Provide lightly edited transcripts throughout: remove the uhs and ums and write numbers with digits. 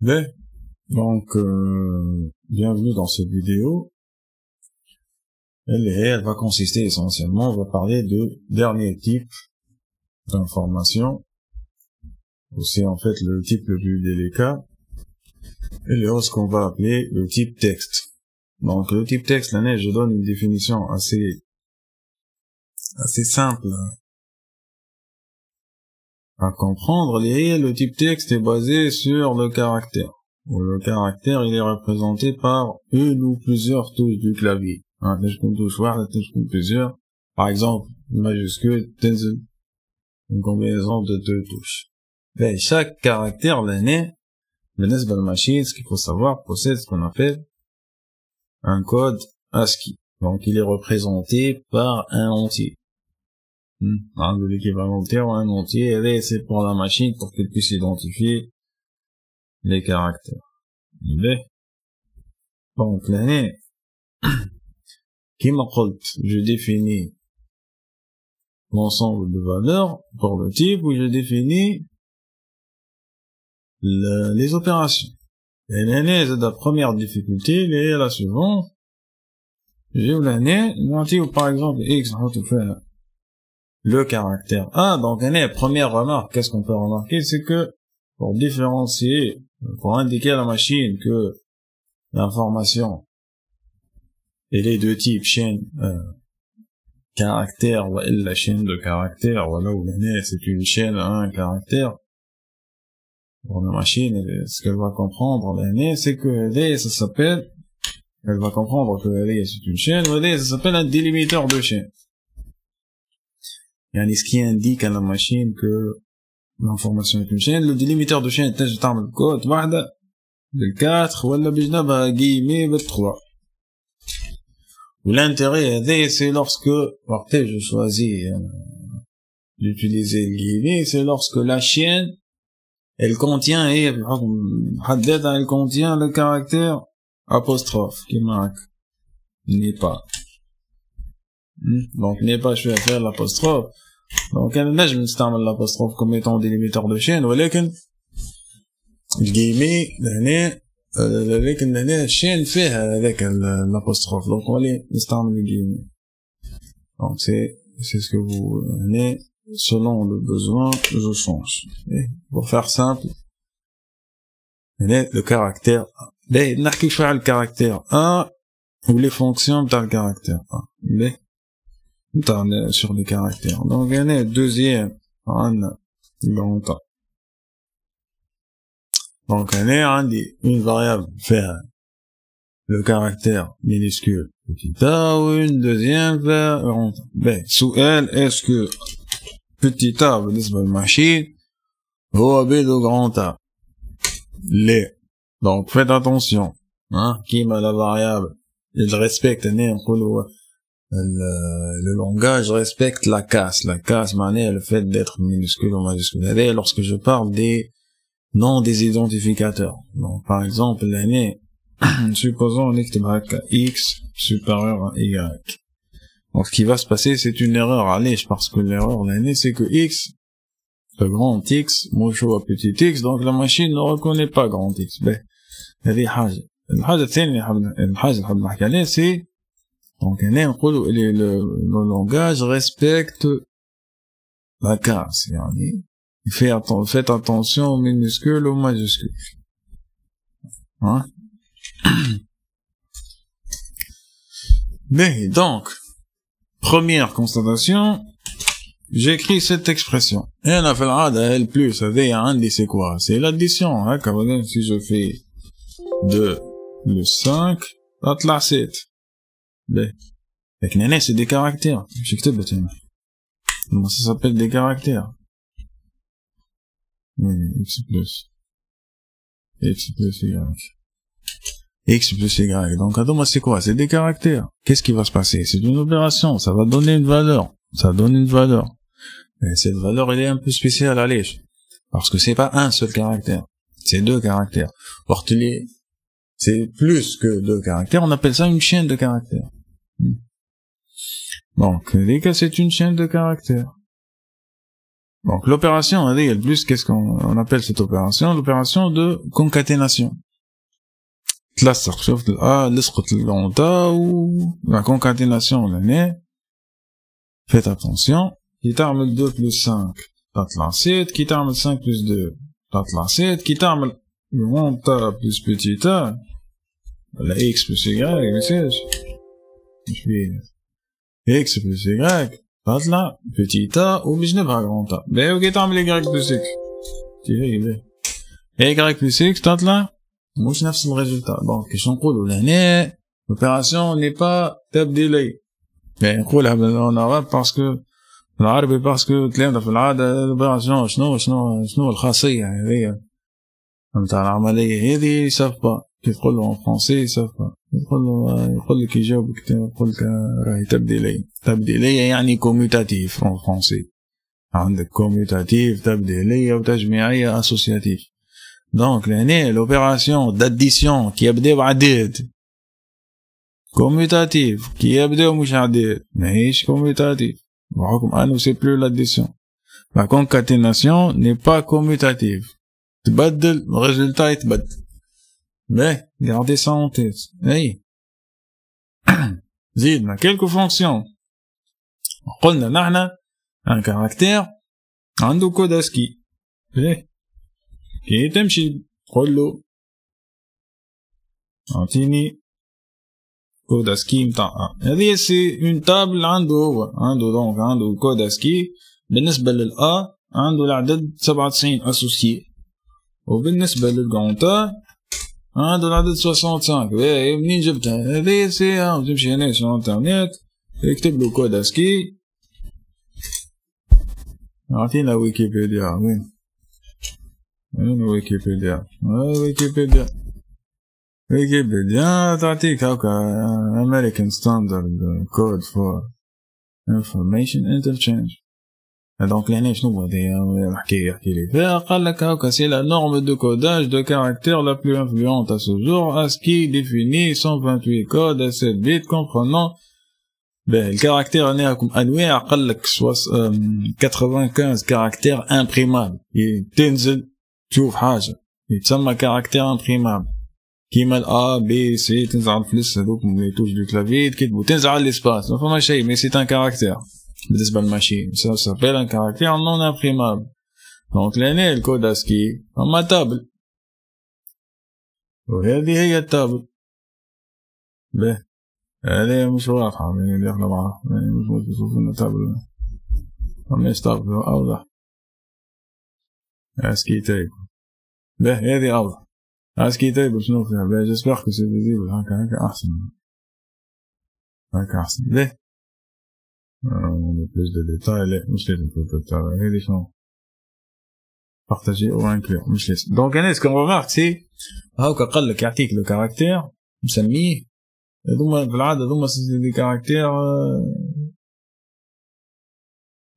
Bien, donc bienvenue dans cette vidéo. Elle va consister essentiellement, on va parler de dernier type d'information. C'est en fait le type le plus délicat. Et ce qu'on va appeler le type texte. Donc le type texte, là, je donne une définition assez simple à comprendre. Le type texte est basé sur le caractère. Le caractère, il est représenté par une ou plusieurs touches du clavier. Plusieurs. Par exemple, une majuscule, une combinaison de deux touches. Ben, chaque caractère, بالنسبة للمachine, ce qu'il faut savoir, possède ce qu'on appelle un code ASCII. Donc, il est représenté par un entier. De l'équivalent ou un entier, et c'est pour la machine pour qu'elle puisse identifier les caractères. Donc, كما قلت, je définis l'ensemble de valeurs pour le type où je définis les opérations. Et la première difficulté, est la suivante. J'ai par exemple, X, le caractère A. Donc, première remarque, qu'est-ce qu'on peut remarquer, c'est que, pour différencier, pour indiquer à la machine que l'information, elle est de type chaîne, caractère, ou la chaîne de caractère, voilà, où c'est une chaîne à un caractère. Pour la machine, ce qu'elle va comprendre, c'est que ça s'appelle, elle va comprendre que c'est une chaîne, ça s'appelle un délimiteur de chaîne. Ce qui indique à la machine que l'information est une chaîne, le délimiteur de chaîne, tu as le code, le 4, ou le 3. L'intérêt, c'est lorsque, je choisis d'utiliser le guillemets, c'est lorsque la chaîne, elle contient le caractère apostrophe qui marque n'est pas. Donc n'est pas, je vais faire l'apostrophe. Donc je m'installe l'apostrophe comme étant délimiteur de chaîne, ولكن الجيمي لكن الشين فيها هذاك l'apostrophe. Donc on va نستعمل الجيمي. Donc c'est ce que vous selon le besoin, je change. Et pour faire simple, le caractère A. نحكي شوية على الكاركتير A ou les fonctions dans le caractère A. Sur les caractères. Donc, deuxième, grand A. Donc, une variable faire le caractère minuscule petit a ou une deuxième vers grand A. Sous elle, est-ce que petit a, بالنسبة للماشين, هو B de grand A. Donc, faites attention, qui m'a la variable, il respecte, le langage respecte la casse. La casse, le fait d'être minuscule ou majuscule. Et lorsque je parle des noms des identificateurs. Donc, par exemple, supposons X supérieur à Y. Donc, ce qui va se passer, c'est une erreur à l'èche, parce que l'erreur, c'est que X, le grand X, mocho à petit X, donc la machine ne reconnaît pas grand X. هذه حاجة. الحاجة الثانية اللي حاب نحكي عليها c'est donc le langage respecte la casse. Faites attention aux minuscules aux majuscules. Mais donc première constatation, j'écris cette expression. Et on a fait L plus, c'est quoi? C'est l'addition. Si je fais 2 plus 5, ça te la 7. C'est des caractères. Ça s'appelle des caractères. X plus Y. X plus Y. Donc, c'est quoi? C'est des caractères. Qu'est-ce qui va se passer? C'est une opération. Ça va donner une valeur. Et cette valeur, elle est un peu spéciale à l'èche. Parce que c'est pas un seul caractère. C'est deux caractères. C'est plus que deux caractères. On appelle ça une chaîne de caractères. Donc, dès que c'est une chaîne de caractères. Donc l'opération, le plus, qu'est-ce qu'on appelle cette opération? L'opération de concaténation. تلصق شفت لصقت الغونطة و la concaténation l'année. Faites attention. Qui تعمل 2 plus 5 تطلع 7. Qui تعمل 5 plus 2 تطلع 7. Qui تعمل غونطة plus petit a ولا x plus y ماشيش مش بيه x plus y تطلع petit a وبجنبها غونطة. باهي وكي تعمل y plus x كيفاه باهي y plus x تطلع مش نفس الريزلتا. دونك كيش نقولوا لهنا l'opération n'est pas تبديلية. يعني نقولها بالعربي باسكو بالعربي باسكو تلاقينا في العادة l'opération شنو الخاصية هذيا نتاع العملية هذه ساف با. كي تقول له فرونسي ساف با يقول لك يجاوبك يقول لك راهي تبديلية يعني كوميوتاتيف في فرونسي. عندك كوميوتاتيف تبديلية وتجميعية اسوسياتيف. Donc لهنا l'opération d'addition qui يبداو عداد commutatif qui يبداو مش عداد ماهيش commutatif بحكم انه c'est plus l'addition. La concaténation n'est pas commutative. تبدل الريزلتا يتبدل. Mais gardez ça en tête. اي زيدنا quelques fonctions. قلنا نحن un caractère عنده كود اسكي. كي تمشي تقول له اعطيني كود اسكي متاع هذه سي اون تابل عنده دونك عنده كود اسكي. بالنسبه للأ عنده العدد 97 اسوسيي وبالنسبه للغونتا عنده العدد 65. باهي منين جبتها هذه سي تمشي هنا في الانترنت تكتب له كود اسكي. اعطينا ويكيبيديا وين ويكيبيديا تعطيك هاكا American Standard Code for Information Interchange. donc لهنا شنو هذايا يحكي لي فيها. قال لك هاكا c'est la norme de codage de caractères la plus influente à ce jour. ASCII définit 128 codes à 7 bits comprenant الكاركتير هنا راكم انواع. قال لك 95 كاركتير امبريمابل تنزل تشوف حاجه يتسمى كاركتير امبريمابل كيما الأ بي سي تنزل على الفلس هذوك من توش دو كلافي تكتبو تنزل على الاسباس ما فما شيء مي سي ان كاركتير بالنسبه للماشين سا سابيل ان كاركتير نون امبريمابل. دونك لهنا الكود اسكي فما تابل وهذه هي التابل. به هذه مش واضحه اللي احنا معاها مش نشوف لنا تابل فماش تابل اوضح اسكي تايب. به هذه اوضح اسكي تايب شنو فيها. به جيسبر كو سي فيزيبل هكا احسن به بلوس دو ديتاي. لا مش لازم في الديتاي هذه شنو بارتاجي او انكلور مش لازم. دونك انا سكون ريمارك سي هاكا قال لك يعطيك لو كاركتير مسميه هذوما في العاده هذوما سي دي كاركتير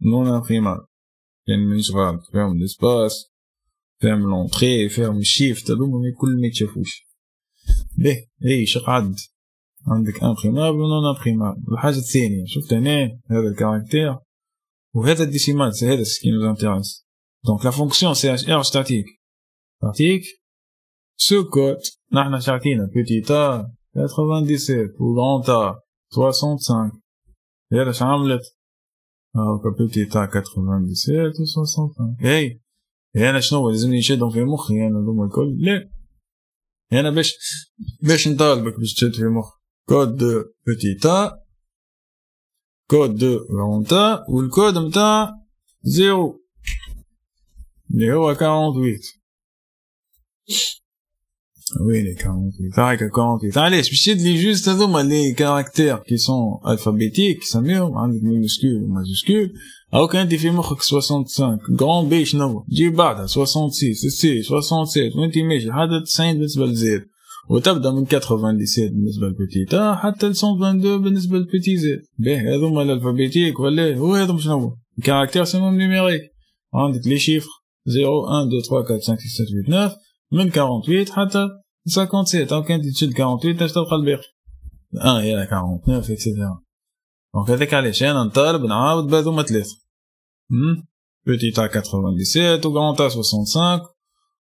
نون امبريمابل يعني مانيش غالط فيهم الاسباس فيهم لونطري فيهم الشيفت هذوما كل ما يتشافوش. به اي شقعد عندك امبريمابل و نون امبريمابل. الحاجه الثانيه شفت هنا هذا الكاركتير وهذا الديسيمال سي هذا سكي نوز انتيريس. دونك لا فونكسيون سي اش ار تعطيك سو كود نحنا شاعطينا بيتيتا 97 و غونتا 65. هذا اش عملت هاكا بيتيتا 97 و 65. هاي انا شنو لازمني نشدهم في مخي انا هذوما الكل؟ لا انا باش نطالبك باش تشد في مخ كود دو بيتيتا كود دو غونتا والكود متاع 0 اللي هو 48. وين 48 هاكا 48 علاش باش تشد لي جوست هذوما لي كاركتير كي سون الفابيتيك سميهم عندك مينوسكول وماجوسكول. او كان انت في مخك 65 غون بي شنو تجيب بعدها 66 سي 67 وانت ماشي لحد 90 بالنسبه لزيد وتبدا من 97 بالنسبه لبيتيتا حتى ل 122 بالنسبه لبيتي زيد. باهي هذوما الالفابيتيك ولا هو هذوما شنو الكاركتير سموهم نيميريك. عندك لي شيفر 0 1 2 3 4 5 6 7 8 9 من 48 حتى 57. او كان تشد 48 باش تلقى الباقي يا 49 اكسيتيرا. دونك هذاك علاش انا نطالب نعاود بهذوما ثلاثه petit a 97 ou grand a 65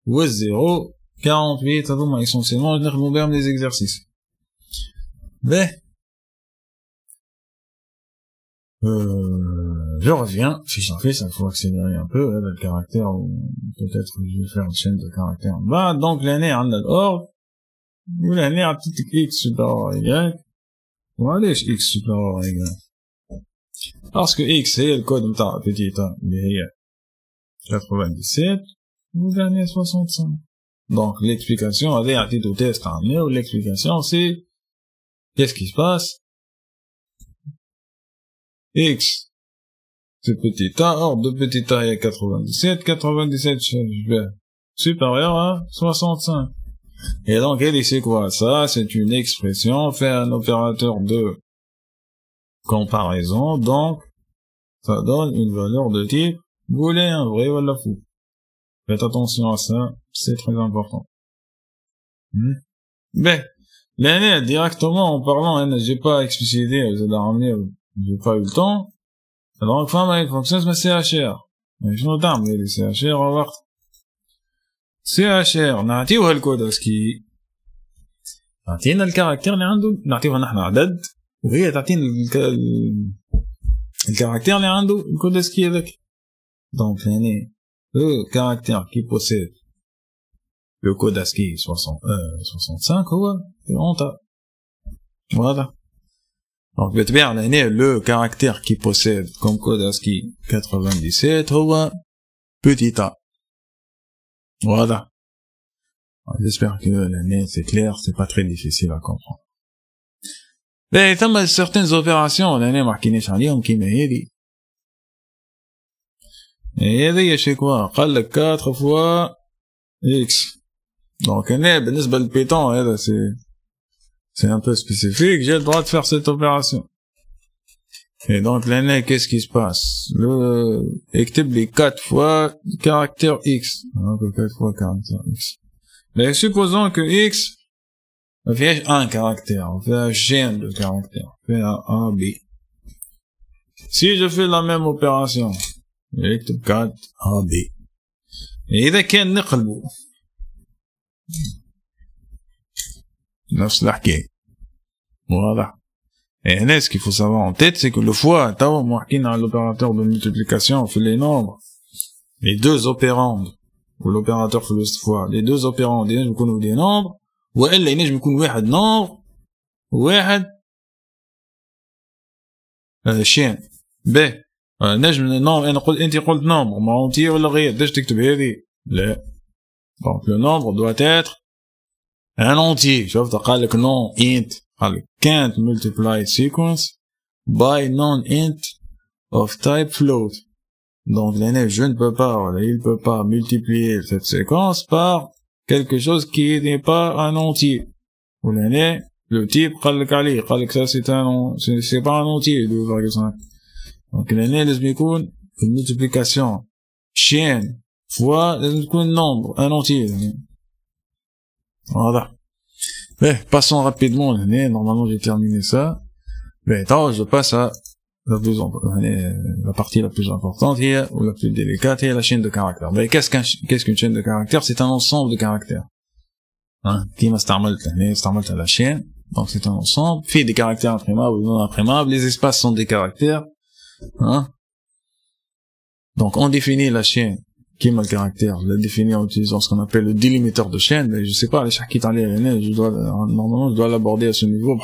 ou S0 48 هذوما essentiellement نخدمو بهم les exercices. Mais je reviens, si j'en fais, ça faut accélérer un peu, le caractère, ou peut-être que je vais faire une chaîne de caractères. Bah, donc, l'année, on a l'ordre, ou l'année, à petit x supérieur à y, ou allez, x supérieur à y. Parce que x, c'est le code de petit a, mais 97, ou l'année 65. Donc, l'explication, allez, à titre test, ou l'explication, c'est, qu'est-ce qui se passe? X, c'est petit a, or de petit a il y a 97, 97 supérieur à 65. Et donc, elle, c'est quoi? Ça, c'est une expression, fait un opérateur de comparaison, donc, ça donne une valeur de type booléen, vrai ou la fou. Faites attention à ça, c'est très important. Ben, l'année, directement, en parlant, j'ai pas explicité, j'ai pas eu le temps. Donc, فما الفونكسيون اسمها CHR. شنو تعمل لي CHR وقت CHR نعطيوها الكوداسكي، نعطينا الكاركتير اللي عنده، نعطيوها نحن عدد وهي تعطينا الكاركتير اللي عنده الكوداسكي هذاك. Donc يعني le caractère qui possède le code ASCII 65 هو honta. Voilà. Donc, le caractère qui possède comme code ASCII 97, هو petit a. Voilà. J'espère que l'année, c'est clair, c'est pas très difficile à comprendre. Mais, il y a certaines opérations, l'année, marquinez عليهم كيما هذه. Et هذه, c'est quoi? قال لك 4 fois x. Donc, l'année, بالنسبة للبيتون, هذا, c'est un peu spécifique, j'ai le droit de faire cette opération. Et donc, l'année, qu'est-ce qui se passe? Écrit les 4 fois caractère x. Donc, 4 fois caractère x. Mais supposons que x fait un caractère, on fait un chaîne de caractères, on fait un A, B. Si je fais la même opération, j'écris 4 A, B. Et إذا كان نقلبه نفس الحكاية. Voilà. Et là, ce qu'il faut savoir en tête, c'est que le fois, moi, qui dans l'opérateur de multiplication, on fait les nombres, les deux opérandes, ou l'opérateur fait le fois, les deux opérandes, ils nous des nombres, ou elle, ils nous connaissent un nombre, ou un chien. B. نجم النومبر انا قلت انت قلت نومبر ما اونتي ولا غير باش تكتب هذه لا. Donc le nombre doit être un entier. شفت قال لك non int قال لك can't multiply sequence by non-int of type float. Donc l'année je ne peux pas, il peut pas multiplier cette séquence par quelque chose qui n'est pas un entier. Ou l'année le type قال لك عليه قال لك ça c'est pas un entier 2,5. Donc l'année لازم يكون multiplication chaîne fois لازم يكون nombre un entier. Voilà. Mais passons rapidement l'année. Normalement j'ai terminé ça. Mais attends, je passe à la partie la plus importante ou la plus délicate, est la chaîne de caractères. Mais qu'est-ce qu'une chaîne de caractères? C'est un ensemble de caractères. Hein? Qui m'a starmalt à la chaîne. Donc c'est un ensemble. Fait des caractères imprimables ou non imprimables. Les espaces sont des caractères. Hein? Donc on définit la chaîne qui m'a le caractère, je la définis en utilisant ce qu'on appelle le délimiteur de chaîne, mais je sais pas, les chars qui normalement je dois l'aborder à ce niveau,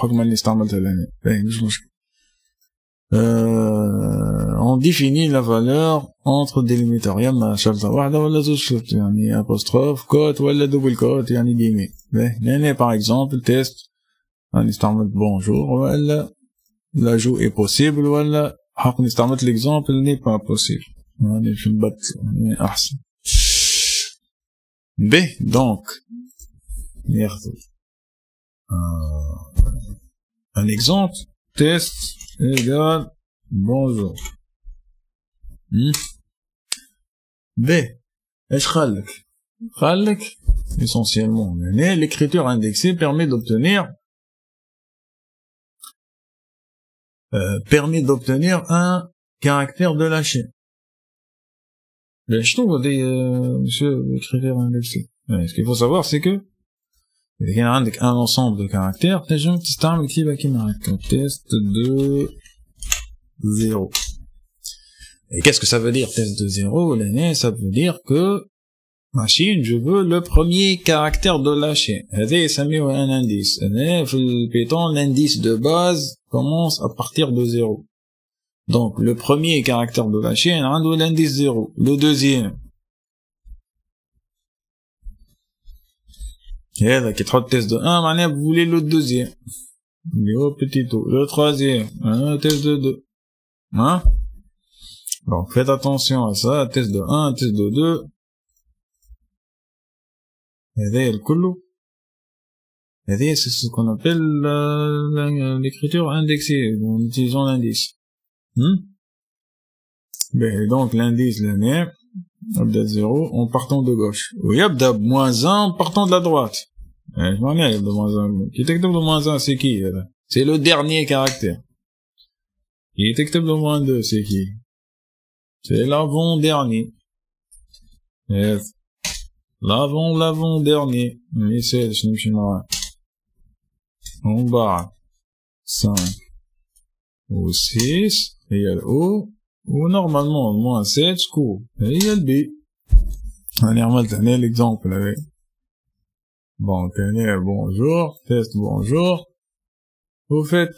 on définit la valeur entre délimiteurs, يما شرطة واحدة ولا زوج شرط, يعني apostrophe, cote ولا double cote, يعني guillemets. يعني par exemple, test, on استعمل bonjour, ولا l'ajout est possible, ولا حق نستعمل l'exemple n'est pas possible. يعني في البط يعني أحسن. B, donc, un exemple, test égale bonjour. B, ايش خلك essentiellement l'écriture indexée permet d'obtenir un caractère de la chaîne. Je trouve des, monsieur, les critères indexés. Ce qu'il faut savoir, c'est que, il y a un ensemble de caractères, تنجم تستعمل كتيبة كيما هكا, test de 0. Et qu'est-ce que ça veut dire, test de 0? Ça veut dire que, machine, je veux le premier caractère de la chaîne. هذا يسميه un indice. في le Python, l'indice de base commence à partir de 0. Donc, le premier caractère de la chaîne, on a l'indice 0. Le deuxième. Et là, qui est test de 1, maintenant, vous voulez le deuxième. Le petit o. Le troisième. Un test de 2. Hein? Donc, faites attention à ça. Test de 1, test de 2. Et là, le coulo. Et là, c'est ce qu'on appelle l'écriture indexée, en utilisant l'indice. Ben, donc, l'indice, l'année, يبدأ 0 en partant de gauche. ويبدأ بموان 1 en partant de la droite. Je m'en ai, يبدأ بموان 1. Qui تكتب le moins 1, c'est qui, là? C'est le dernier caractère. Qui تكتب le moins 2, c'est qui? C'est l'avant-dernier. Yes. L'avant-dernier. Mais c'est, je n'ai pas en bas. 5. Ou 6. Et il y a le O. Ou normalement, le moins 7, scoop. Et il y a le B. On a remonté l'exemple avec. Bon, bonjour. Test bonjour. Au fait,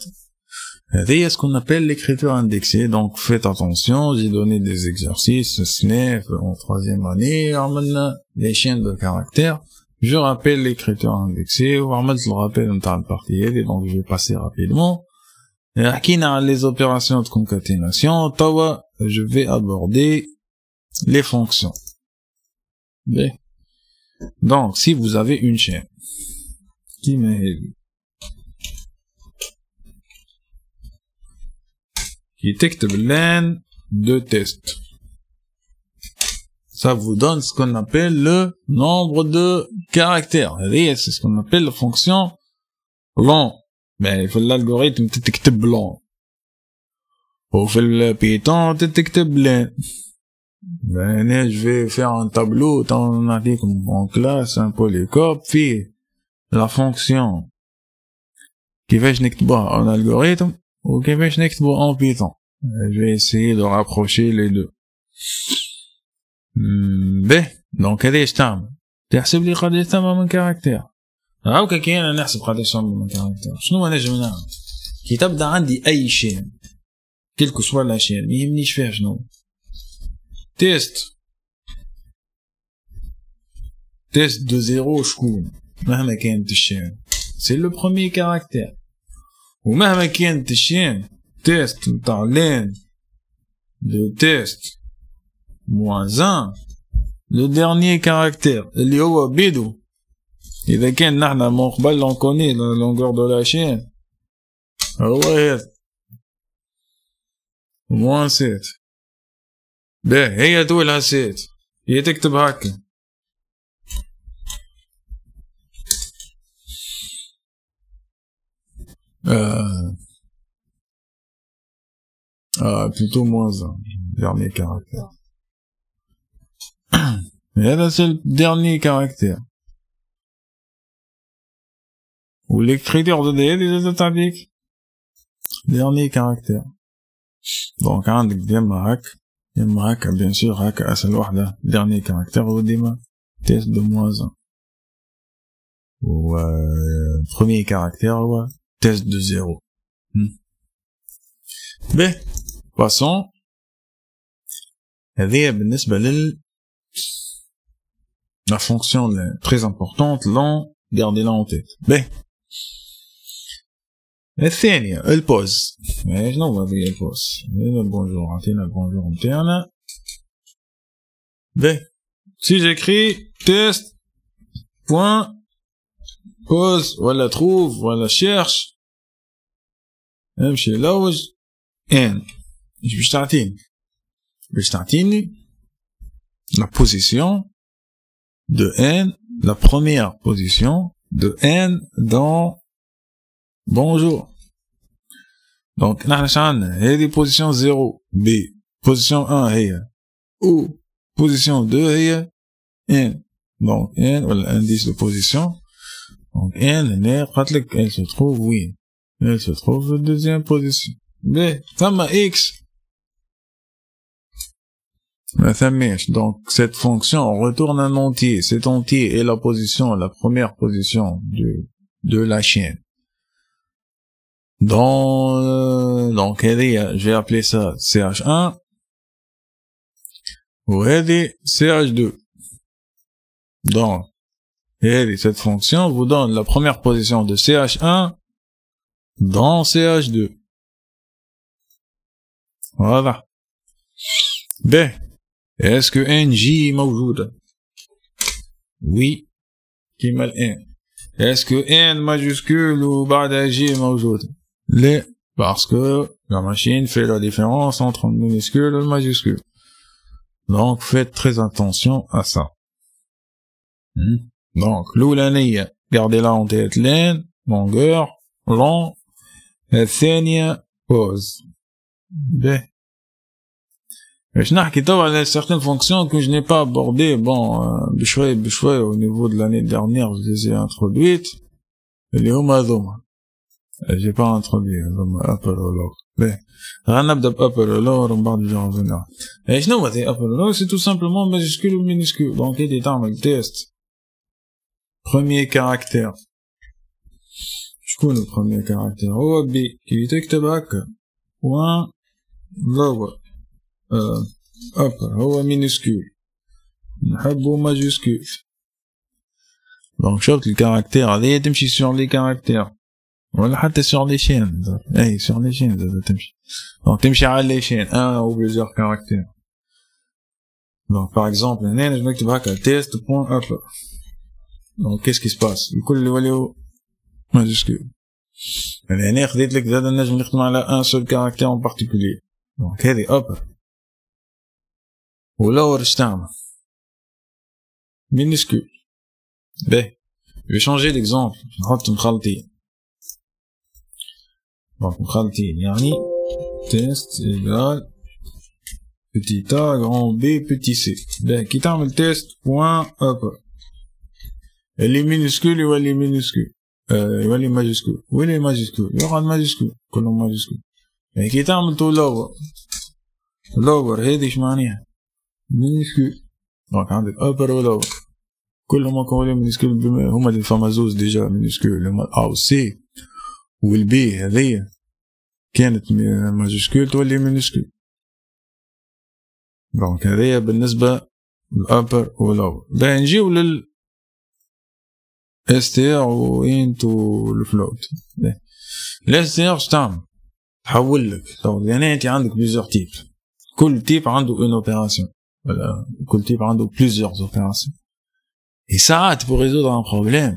il y a ce qu'on appelle l'écriture indexée. Donc, faites attention. J'ai donné des exercices, SNEF, en 3e année. On a les chaînes de caractères. Je rappelle l'écriture indexée. On va mettre le rappel dans la partie et donc je vais passer rapidement. Les opérations de concaténation, je vais aborder les fonctions. Bien. Donc, si vous avez une chaîne qui texte l'un de tests, ça vous donne ce qu'on appelle le nombre de caractères. C'est ce qu'on appelle la fonction long. Mais il faut l'algorithme تكتب long. وفي le Python تكتب len. Ben, je vais faire un tableau en classe un polycope في la fonction كيفاش نكتبها en algorithme ou كيفاش نكتبها en Python. Je vais essayer de rapprocher les deux. Donc قداش تعمل؟ تحسب لي قداش تعمل من كاركتير. هاوكا كاين انا نحسب قداش تعمل من كاركتير. شنو نجم نعمل؟ كي تبدا عندي اي شين كيلكو سوا لا شين ما يهمنيش فيها شنو. تيست دو زيرو شكون؟ مهما كانت الشين سي لو بروميير كاركتير. ومهما كانت الشين تيست نتاع لين دو تيست موان 1 لو ديرنيير كاركتير اللي هو بيدو. إذا كان نحنا من قبل on connaît la longueur de la chaîne هو هذا موان 7. باهي هي طولها 7 هي تكتب هكا. plutôt moins 1 dernier caractère. هذا c'est le dernier caractère. Ou les critères de DL les attaques. Dernier caractère. Donc, عندك ديما هكا bien sûr هكا أسهل وحدة. Dernier caractère هو ديما test de moins 1. و premier caractère هو test de 0. Bien, passons. هذه بالنسبة la fonction très importante long, gardez-la en tête. Bien. الثانية البوز. شنو هذه البوز؟ bonjour عطينا البونجور نتاعنا. باهي si j'écris test point pose ولا trouve ولا cherche نمشي لوج n باش تعطيني la position de n, la première position de n dans bonjour. Donc نحن شعلنا هذه position 0 b position 1 هي ou position 2 هي n. Donc n ولا indice de position. Donc n هنا قالت لك elle se trouve وين؟ Elle se trouve en deuxième position. B ثم x ما ثماش. Donc cette fonction retourne un entier. Cet entier est la position, la première position de la chaîne. Donc je vais appeler ça CH1 ou CH2. Donc cette fonction vous donne la première position de CH1 dans CH2. Voilà. B. Est-ce que NJ موجودة؟ Oui. كيما N. Est-ce que N majuscule ou بعدها J موجودة؟ لا. Parce que la machine fait la différence entre le minuscule et le majuscule. Donc faites très attention à ça. Donc l'أولانية gardez-la en tête len longueur long الثانية pause. B. Je n'ai pas certaines fonctions que je n'ai pas abordées. Bon, بشوي au niveau de l'année dernière, je les ai introduites. اللي هما هذوما. J'ai pas introduit upper ou lower. Mais, غنبدأ upper ou lower ومن بعد نرجع نرجع. شنو هو upper ou lower? C'est tout simplement majuscule ou minuscule. Donc il تعمل test. Premier caractère. شكون le premier caractère? هو B. كي تكتب هكا. point lower. upper هو minuscule نحبه majuscule. donc شفت الكاركتير هذه تمشي sur les caractères ولا حتى sur les chaînes. اي sur les chaînes تمشي. donc تمشي على les chaînes un ou plusieurs caractères. donc par exemple هنا نجم نكتب هكا test point upper. donc qu'est-ce qui se passe؟ الكل يوليو majuscule. هنا خديت لك زاد نجم نخدم على un seul caractère en particulier. donc هذه upper. ou lower استعمل minuscule. B. Je vais changer d'exemple. نحط مخلطين. donc مخلطين يعني test égale petit a grand B petit c. B كي تعمل test point upper اللي minuscule يولي minuscule يولي majuscule ويولي majuscule يقعد majuscule كلهم majuscule. يعني كي تعمل تو lower هذي اش معناها minuscule. donc عندك upper و lower كلهم كونوا minuscule هما اللي فما زوز ديجا minuscule هما A و C وال B هذيا كانت majuscule تولي minuscule. donc هذيا بالنسبة للupper و lower. باهي نجيو لل str و int و الفلوت. ال str اش تعمل؟ تحول لك يعني انت عندك plusieurs types. كل type عنده une opération. Voilà. كل type عنده plusieurs opérations. Et ça, pour résoudre un problème,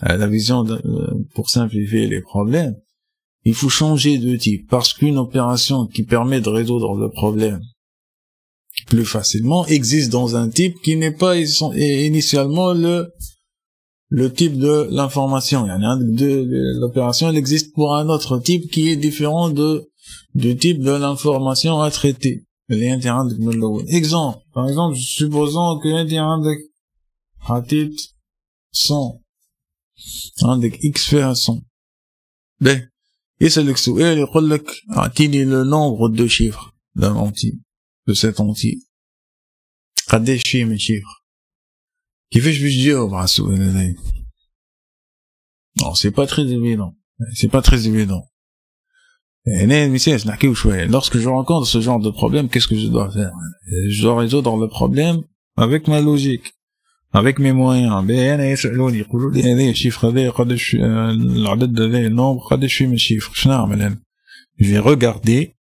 la vision pour simplifier les problèmes, il faut changer de type. Parce qu'une opération qui permet de résoudre le problème plus facilement existe dans un type qui n'est pas initialement le type de l'information. L'opération, elle existe pour un autre type qui est différent du type de l'information à traiter. Exemple, par exemple, supposons que انت عندك حطيت 100 عندك x فيها 100. باهي يسألك سؤال يقول لك اعطيني le nombre de chiffres d'un entier de cet entier. قداش فيه من chiffres؟ كيفاش باش تجاوب على السؤال هذا؟ non c'est pas très évident. c'est pas très évident. Lorsque je rencontre ce genre de problème, qu'est-ce que je dois faire? Je dois résoudre le problème avec ma logique, avec mes moyens. Je vais regarder,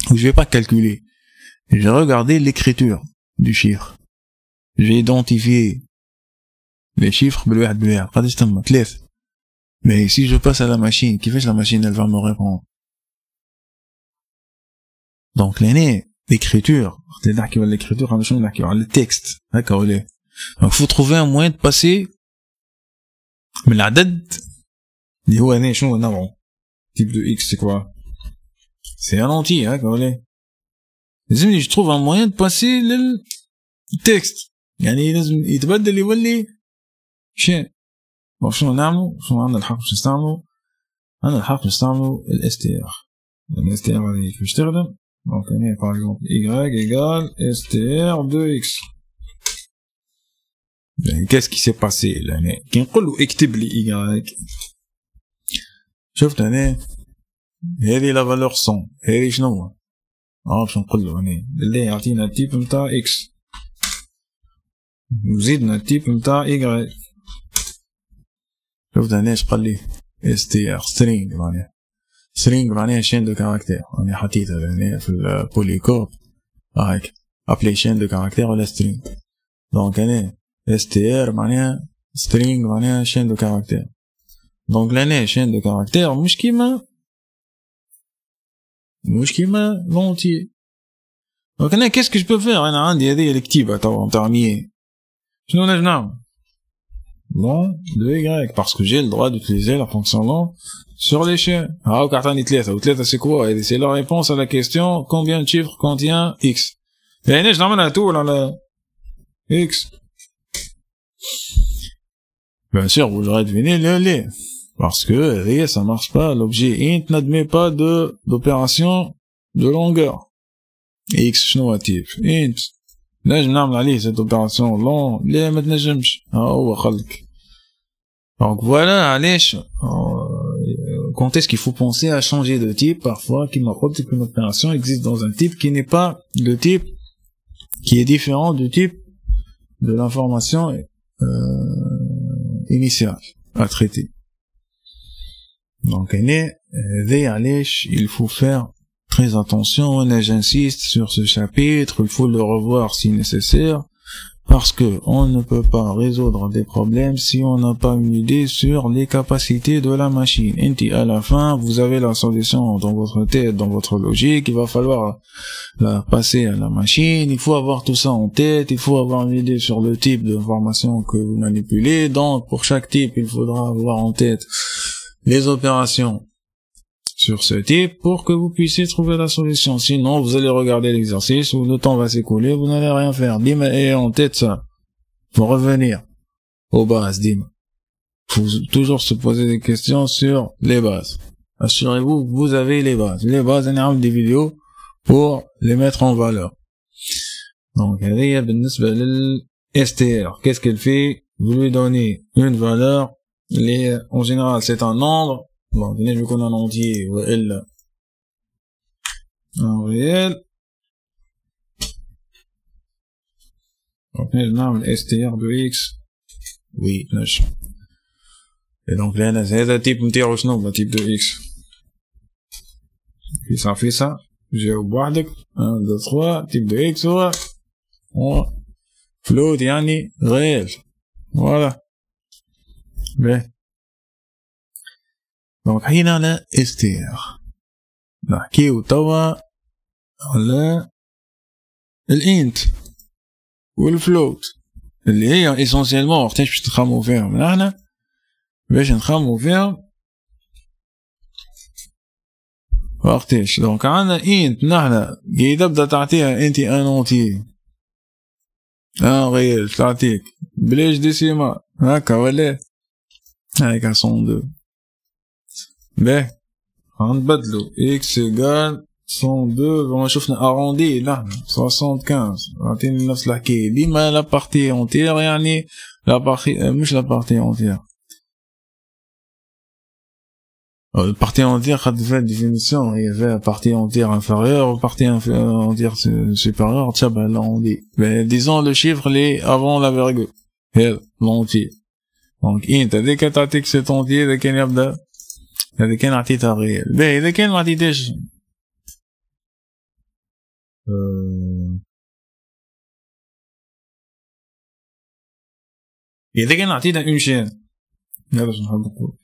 ou je vais pas calculer, je vais regarder l'écriture du chiffre. Je vais identifier les chiffres. Mais si je passe à la machine, qui fait la machine, elle va me répondre. Donc l'écriture, le texte, d'accord. Donc faut trouver un moyen de passer mais l'adad اللي هو هنا شنو نوعه type de x c'est quoi? c'est un entier, d'accord. لازمني je trouve un moyen de passer للتكست يعني لازم يتبدل يولي شيء. شنو نعملوا؟ شنو عندنا الحق باش نستعملوا؟ عندنا الحق باش نستعملوا ال str. ال str هذه كيف تخدم؟ دونك هنا par exemple y égale str de x. يعني qu'est-ce qui s'est passé يعني كي نقولوا اكتب لي y شفت هنا هذه لا فالور 100 هذه شنو هو؟ باش نقولوا هنا بالله يعطينا التيب نتاع x وزيدنا التيب نتاع y. شفت هنا اش قال لي str string معناها string معناها chaîne de caractères. أنا حطيتها هنا في البوليكورب هاك appelé chaîne de caractères ولا string. دونك هنا str معناها string معناها chaîne de caractères. دونك لهنا chaîne de caractères مش كيما لونتي. دونك هنا qu'est-ce que je peux faire؟ أنا عندي هذه الكتيبة توا نتاع مية شنو نجم نعمل؟ long de y parce que j'ai le droit d'utiliser la fonction long sur les chaînes. هاوك عطاني ثلاثة وثلاثة c'est quoi؟ c'est la réponse à la question combien de chiffres contient x. يعني نجم نعملها طول على x. Bien sûr, vous aurez deviné le parce que ça marche pas. L'objet int n'admet pas d'opération de longueur. x شنو type int نجم نعمل عليه cette opération long لا ما تنجمش هو خلك. Donc voilà علاش quand est-ce qu'il faut penser à changer de type parfois qu'il m'apporte qu'une opération existe dans un type qui n'est pas le type qui est différent du type de l'information initiale à traiter. Donc il faut faire très attention. J'insiste sur ce chapitre, il faut le revoir si nécessaire parce que on ne peut pas résoudre des problèmes si on n'a pas une idée sur les capacités de la machine. Et à la fin, vous avez la solution dans votre tête, dans votre logique, il va falloir la passer à la machine, il faut avoir tout ça en tête, il faut avoir une idée sur le type d'information que vous manipulez. Donc, pour chaque type, il faudra avoir en tête les opérations sur ce type pour que vous puissiez trouver la solution. Sinon, vous allez regarder l'exercice où le temps va s'écouler, vous n'allez rien faire. Dima, ayez en tête ça. Faut revenir aux bases, Dima. Faut toujours se poser des questions sur les bases. Assurez-vous que vous avez les bases. Les bases, on a des vidéos pour les mettre en valeur. Donc, str, qu'est-ce qu'elle fait? Vous lui donnez une valeur. En général, c'est un nombre. Bon, venez, vu qu'on a un entier, ou L, en réel. Donc, je vais str de x. Oui, là, et donc, là, c'est le type le type de x. Puis ça fait ça. J'ai au bout de 1, 2, 3, type de x, ou float, yani, réel. Voilà. Mais, donc هنا على str نحكيو توا على الانت والفلوت اللي هي essentiellement وقتاش باش نخمو فيهم نحنا باش نخمو فيهم وقتاش. دونك عندنا انت نحنا كي تبدا تعطيها انت ان اونتي ان غير تعطيك بلاش ديسيمال هكا ولا هكا 102 باهي غنبدلو x égale 102 كما شفنا اروندي نحن 75 عطيني نفس الحكاية ديما لا بارتي اونتير يعني لا بارتي مش لا بارتي اونتير البارتي اونتير خاطر فيها ديفينيسيون هي فيها بارتي اونتير انفيريور و بارتي اونتير سوبيريور تشابه لاروندي ديزون لو شيفر لي افون لا فيرغول هذا لونتير. دونك انت هذيك تعطيك سيت اونتير اذا كان يبدا هذا كان عطيتها غير باهي اذا كان ما عطيتهاش اذا كان عطيتها اون شين هذا شنو نحب نقول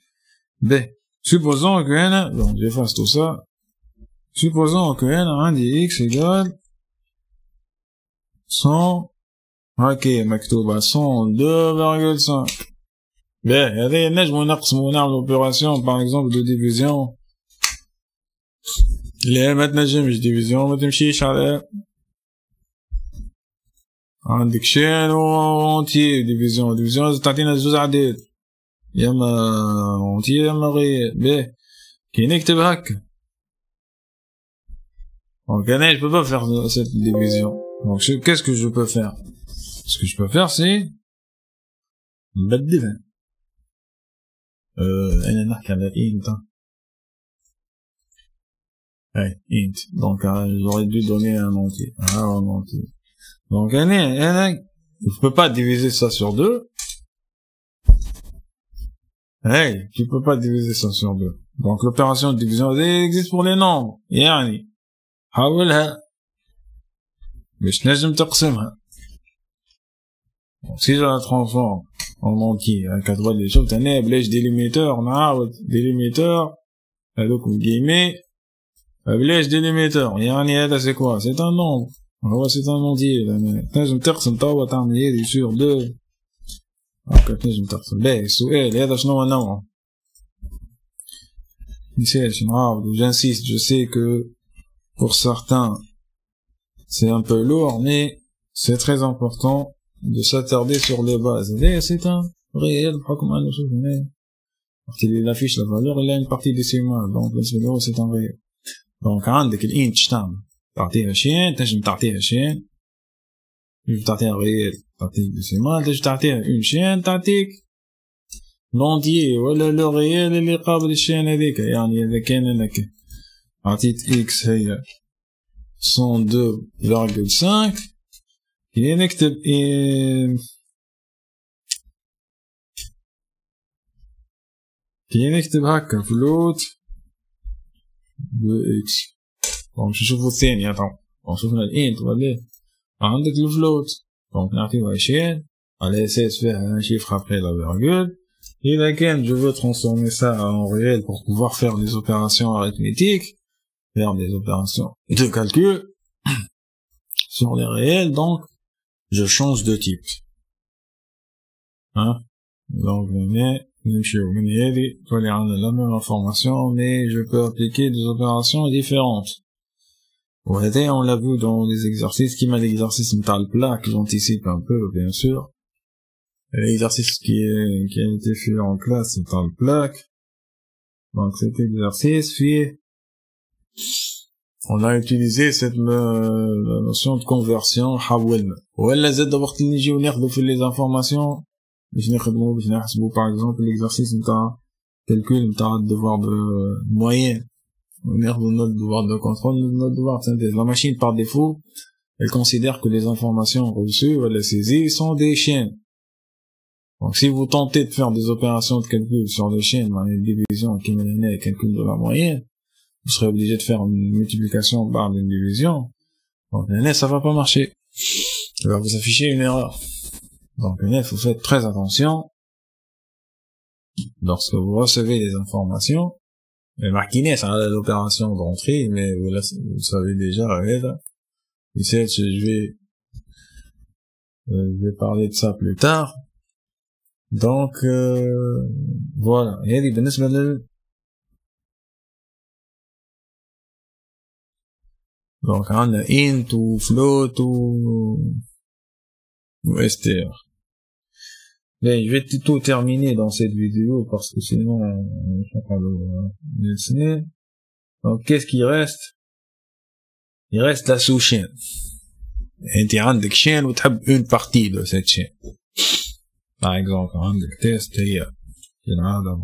باهي supposons que انا donc j'efface tout ça supposons que انا عندي x égale 100 هكا مكتوبة 102.5 باهي هذا نجمو نقسمو ونعملو اوبيراسيون باغ اكزومبل دو ديفيزيون لا ما تنجمش ديفيزيون ما تمشيش على عندك شين وانتي ديفيزيون تعطينا زوج عدد يا اما انتي يا اما غير باهي كي نكتب هكا دونك انا je peux pas faire cette division donc qu'est-ce que je peux faire ce que je peux faire c'est نبدلها انا نحكي على int int donc j'aurais dû donner un entier un entier donc je peux pas diviser ça sur 2. Tu peux pas diviser ça sur 2. Donc l'opération de division elle existe pour les nombres. يعني حاولها باش تنجم تقسمها. Si je la transforme en entier avec اللي شفت هنا بلاش ديليميتور نعاود ديليميتور هذوك guillemets بلاش ديليميتور يعني هذا c'est quoi c'est un nombre. c'est un entier تنجم تقسم توا تعمل هذي sur 2 هكا تنجم تقسم باهي السؤال هذا شنو هو نوعه منساش نعاود j'insiste je sais que pour certains c'est un peu lourd mais c'est très important de s'attarder sur les bases c'est un réel بحكم انه شوف هنا وقت اللي affiche la valeur il a une partie décimale donc c'est un réel donc عندك الانت شتعمل تعطيها شين تنجم تعطيها شين تنجم تعطيها غير تعطيك ديسيمال تنجم تعطيها اون شين تعطيك لونتيي ولا لو غيال اللي قابل الشين هذيك يعني اذا كان انك عطيت اكس هي 102.5 كي نكتب كي نكتب هكا فلوت دو اكس دونك نشوفو الثانية طبعا شوفنا الانت ولا عندك الفلوت دونك نعطيوها شين على اساس فيها un chiffre après la virgule إذا كان je veux transformer ça en réel pour pouvoir faire des opérations arithmétiques faire des opérations de calcul sur les réels donc je change de type donc نمشيو من هذه تولي عندنا la même information mais je peux appliquer des opérations différentes. وهذا on l'a vu dans les exercices qui m'a l'exercice نتاع البلاك j'anticipe un peu bien sûr l'exercice qui a été fait en classe نتاع البلاك donc cet exercice on a utilisé la notion de conversion حولنا ولا زاد وقت اللي نجيو ناخذو في les informations باش نخدمو باش نحسبو par exemple l'exercice نتاع calcul نتاع devoir de moyenne وناخذو notre devoir de contrôle notre devoir de synthèse la machine par défaut elle considère que les informations reçues ou la saisies sont des chaînes donc si vous tentez de faire des opérations de calcul sur les chaînes dans les divisions qui mènent à calcul de la moyenne vous serez obligé de faire une multiplication par une division donc là ça va pas marcher il va vous afficher une erreur. Donc, vous faites très attention lorsque vous recevez les informations. Mais marquez ça a l'opération d'entrée, mais vous savez déjà, ici, je vais parler de ça plus tard. Donc, voilà. Et بالنسبة donc, on a int ou float ou str. Mais je vais tout terminer dans cette vidéo parce que sinon on ne pas le dessiner. Donc qu'est-ce qui reste? Il reste la sous-chaîne. Et tu as une chaîne ou tu as une partie de cette chaîne. Par exemple, un test hier.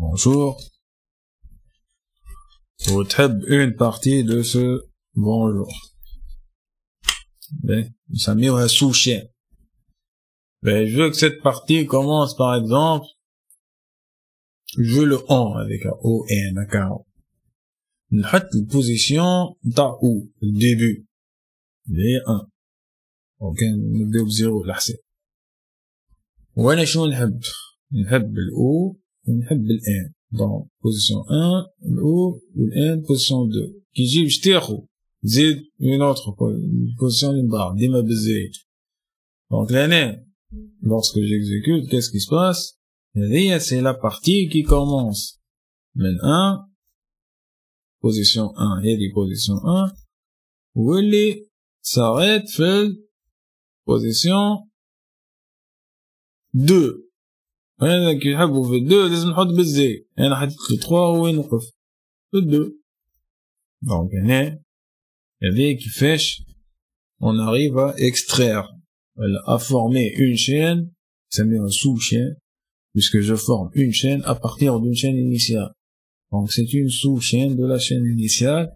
Bonjour. Ou tu as une partie de ce bonjour. Ben, ça met la sous-chaîne. Ben, je veux que cette partie commence par exemple, je veux le on avec un O-N, d'accord. نحط البوزيشن نتاع او الديبي اللي هي 1 اوكي نبداو بزيرو الحساب وانا شنو نحب الاو ونحب الان دونك بوزيشن 1 الاو والان بوزيشن 2 كي يجي باش تاخو زيد اون اوتر بوزيشن اللي من بعد ديما بالزايد دونك لهنا lorsque j'exécute qu'est-ce qui se passe c'est la partie qui commence من 1 position 1 et les position 1 واللي s'arrête في position 2 انا كي يحبوا في 2 لازم نحط بالزي انا حطيت له 3 هو ينوقف في 2 دونك هنا هذه كيفاش on arrive à extraire à former une chaîne ça met un sous-chaîne puisque je forme une chaîne à partir d'une chaîne initiale donc c'est une sous-chaîne de la chaîne initiale.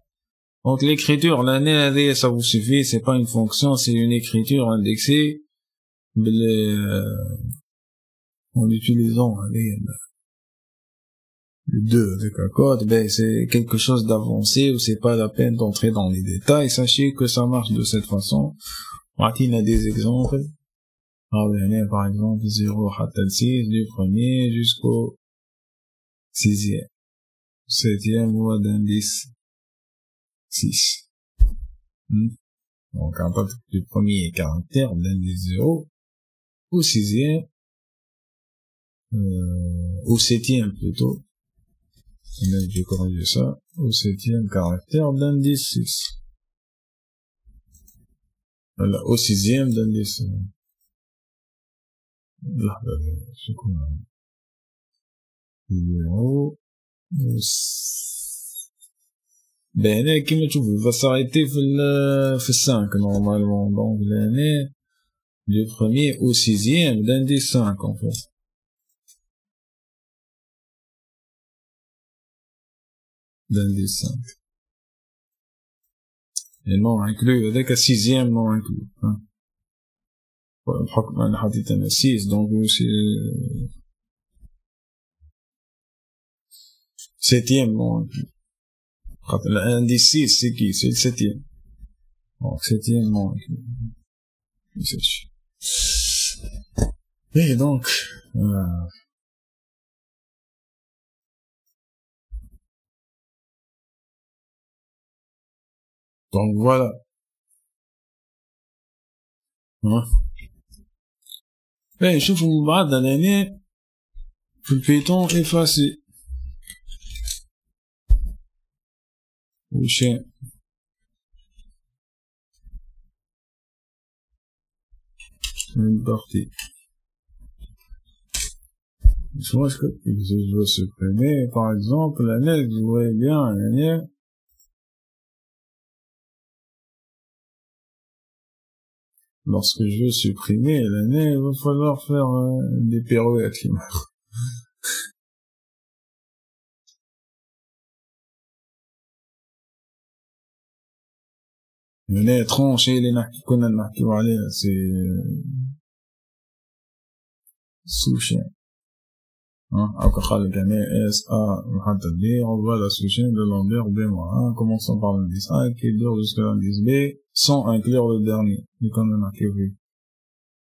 Donc l'écriture l'année ça vous suffit, c'est pas une fonction, c'est une écriture indexée en utilisant le 2 avec un code. Ben c'est quelque chose d'avancé où c'est pas la peine d'entrer dans les détails. Sachez que ça marche de cette façon. On a des exemples. Par exemple 0 حتى 6 du premier jusqu'au 6e 7e ou d'indice 6. Donc, à partir du premier caractère d'indice 0 au 6e, au 7e plutôt. Là, j'ai corrigé ça. Au 7e caractère d'indice 6. Voilà, au 6e d'indice. Là, c'est quoi? 0. Ben هنا كيما تشوفوا il va s'arrêter في 5 normalement donc l'année du premier au 6e d'indice 5 en fait. D'indice 5. Et non inclus avec un 6e non inclus. Hein. بحكم أنا حطيت أنا 6 donc c'est 7e non inclus. L'indice 6, c'est qui? C'est le 7e. Donc, 7e, non. Et donc, voilà. Hein? Et je vous montre dans l'année, le Python effacé. Ou chien. Une partie. Je pense que je veux supprimer, par exemple, l'année, vous voyez bien, l'année. Lorsque je veux supprimer l'année, il va falloir faire des pirouettes qui marchent. هنا ترونشي اللي كنا نحكيو عليها سي سوشين او كخالق هنا اس ا محدد بي on voit la sous-chaîne de longueur b-1 commençant par l'indice A qui dure jusqu'à l'indice B sans inclure le dernier comme on a vu.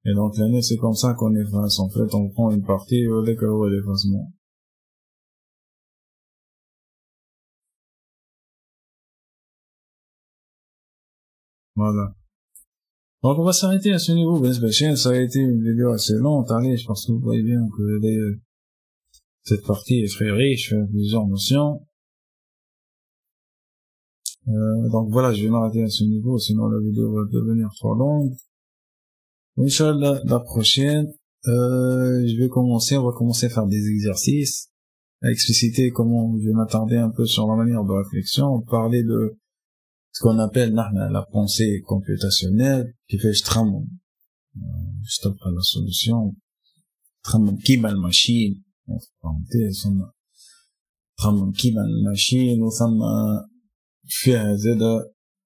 Et donc l'année c'est comme ça qu'on efface en fait on prend une partie avec l'effacement. Voilà. Donc on va s'arrêter à ce niveau. Ça a été une vidéo assez lente. Allez, je pense que vous voyez bien que cette partie est très riche, plusieurs notions. Donc voilà, je vais m'arrêter à ce niveau, sinon la vidéo va devenir trop longue. Inch'Allah, la prochaine, on va commencer à faire des exercices, à expliciter comment je vais m'attarder un peu sur la manière de réflexion, parler de ce qu'on appelle la pensée computationnelle, qui fait juste après la solution, qui m'a le machine, parenthèse, qui m'a le machine, ou ça m'a fait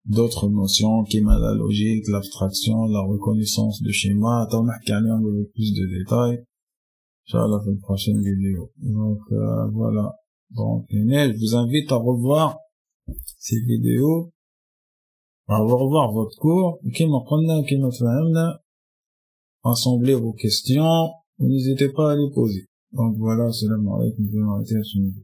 d'autres notions, qui m'a la logique, l'abstraction, la reconnaissance de schéma, attends, on a avec plus de détails, Inch'Allah, dans la prochaine vidéo. Donc, voilà. Donc, je vous invite à revoir ces vidéos, à revoir votre cours, assembler vos questions, n'hésitez pas à les poser. Donc voilà, salam alaikum, je vais m'arrêter à ce niveau.